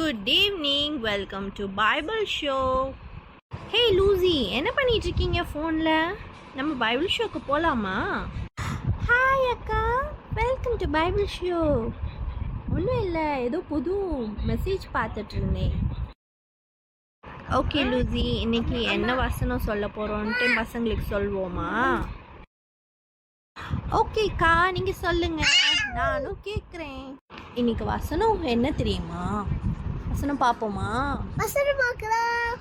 Good evening. Welcome to Bible Show. Hey Lucy, என்ன பண்ணிட்டு இருக்கீங்க ஃபோன்ல? நம்ம பைபிள் ஷோக்கு போலாமா? ஹாய் அக்கா, வெல்கம் டு பைபிள் ஷோ. ஒன்றும் இல்லை, ஏதோ புது மெசேஜ் பார்த்துட்டு இருந்தேன். ஓகே லூசி, இன்னைக்கு என்ன வசனம் சொல்ல போகிறோன்ட்டு பசங்களுக்கு சொல்வோமா? ஓகேக்கா, நீங்கள் சொல்லுங்க, நானும் கேட்குறேன். இன்னைக்கு வசனம் என்ன தெரியுமா? வசனம் பார்ப்போமா? வசனம் பார்க்கலாம்.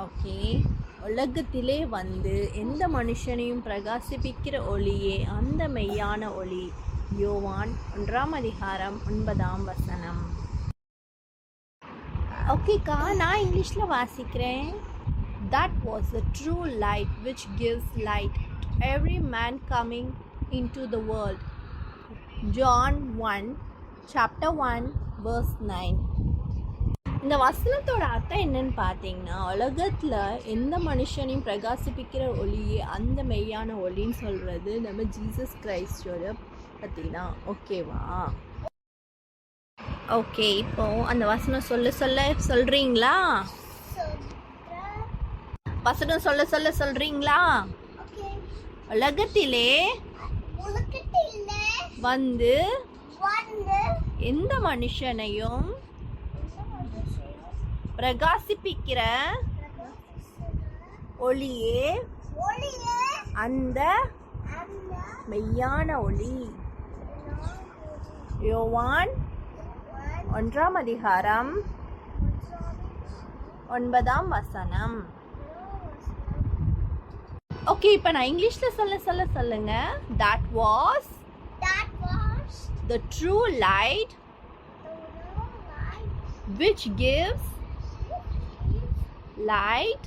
ஓகே. உலகத்திலே வந்து எந்த மனுஷனையும் பிரகாசிப்பிக்கிற ஒளியே அந்த மெய்யான ஒளி. யோவான் 1:9. ஓகேக்கா, நான் இங்கிலீஷில் வாசிக்கிறேன். That was the true light which gives light to every man coming into the world. John 1, chapter 1, verse 9. இந்த வசனத்தோட அர்த்தம் என்னன்னு பார்த்தீங்கன்னா, உலகத்தில் எந்த மனுஷனையும் பிரகாசிப்பிக்கிற ஒளியே அந்த மெய்யான ஒளின்னு சொல்கிறது நம்ம ஜீசஸ் கிரைஸ்டோட பற்றி தான். ஓகேவா? ஓகே, இப்போ அந்த வசனம் சொல்கிறீங்களா? வசனம் சொல்கிறீங்களா? உலகத்திலே வந்து எந்த மனுஷனையும் பிரகாசிப்பிக்கிற ஒளியே அந்த மெய்யான ஒளி. யோவான் 1:9. ஓகே, இப்போ நான் இங்கிலீஷில் சொல்லுங்க. That was the true light which gives light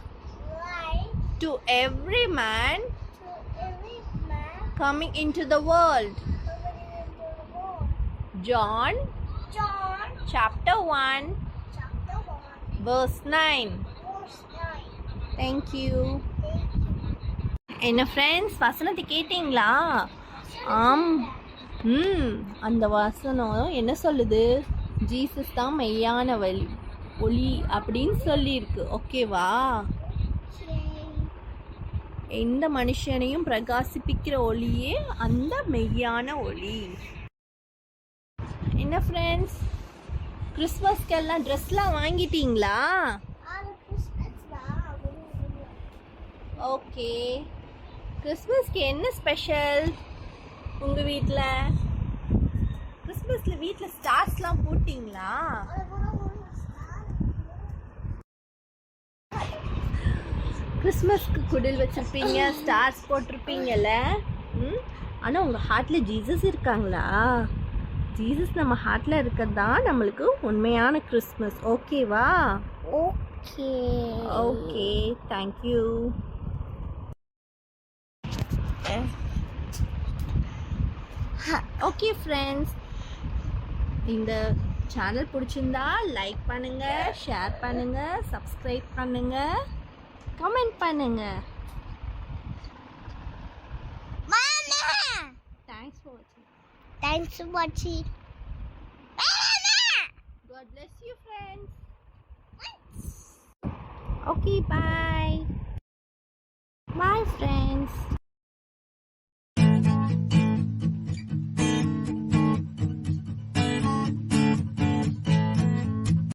to every man coming into the world. John chapter 1 verse 9. Thank you. என்ன ஃப்ரெண்ட்ஸ், வசனத்தை கேட்டிங்களா? அந்த வசனம் என்ன சொல்லுது? ஜீசஸ் தான் மெய்யான ஒளி அப்படின்னு சொல்லியிருக்கு. ஓகேவா? எந்த மனுஷனையும் பிரகாசிப்பிக்கிற ஒளியே அந்த மெய்யான ஒளி. என்ன ஃப்ரெண்ட்ஸ், கிறிஸ்மஸ்க்கெல்லாம் ட்ரெஸ்லாம் வாங்கிட்டீங்களா? ஓகே, கிறிஸ்மஸ்க்கு என்ன ஸ்பெஷல் உங்கள் வீட்டில்? கிறிஸ்மஸில் வீட்டில் ஸ்டார்ஸ்லாம் போட்டிங்களா? கிறிஸ்மஸ்க்கு குடில் வச்சுருப்பீங்க, ஸ்டார்ஸ் போட்டிருப்பீங்கல்ல. ஆனால் உங்கள் ஹார்ட்டில் ஜீசஸ் இருக்காங்களா? ஜீசஸ் நம்ம ஹார்ட்டில் இருக்கிறது தான் நம்மளுக்கு உண்மையான கிறிஸ்மஸ். ஓகேவா? Okay, thank you. ஓகே ஃப்ரெண்ட்ஸ், இந்த சேனல் பிடிச்சிருந்தா லைக் பண்ணுங்க, ஷேர் பண்ணுங்க, சப்ஸ்கிரைப் பண்ணுங்க, கமெண்ட் பண்ணுங்க. Thanks for watching. God bless you friends. Okay, bye. Bye friends.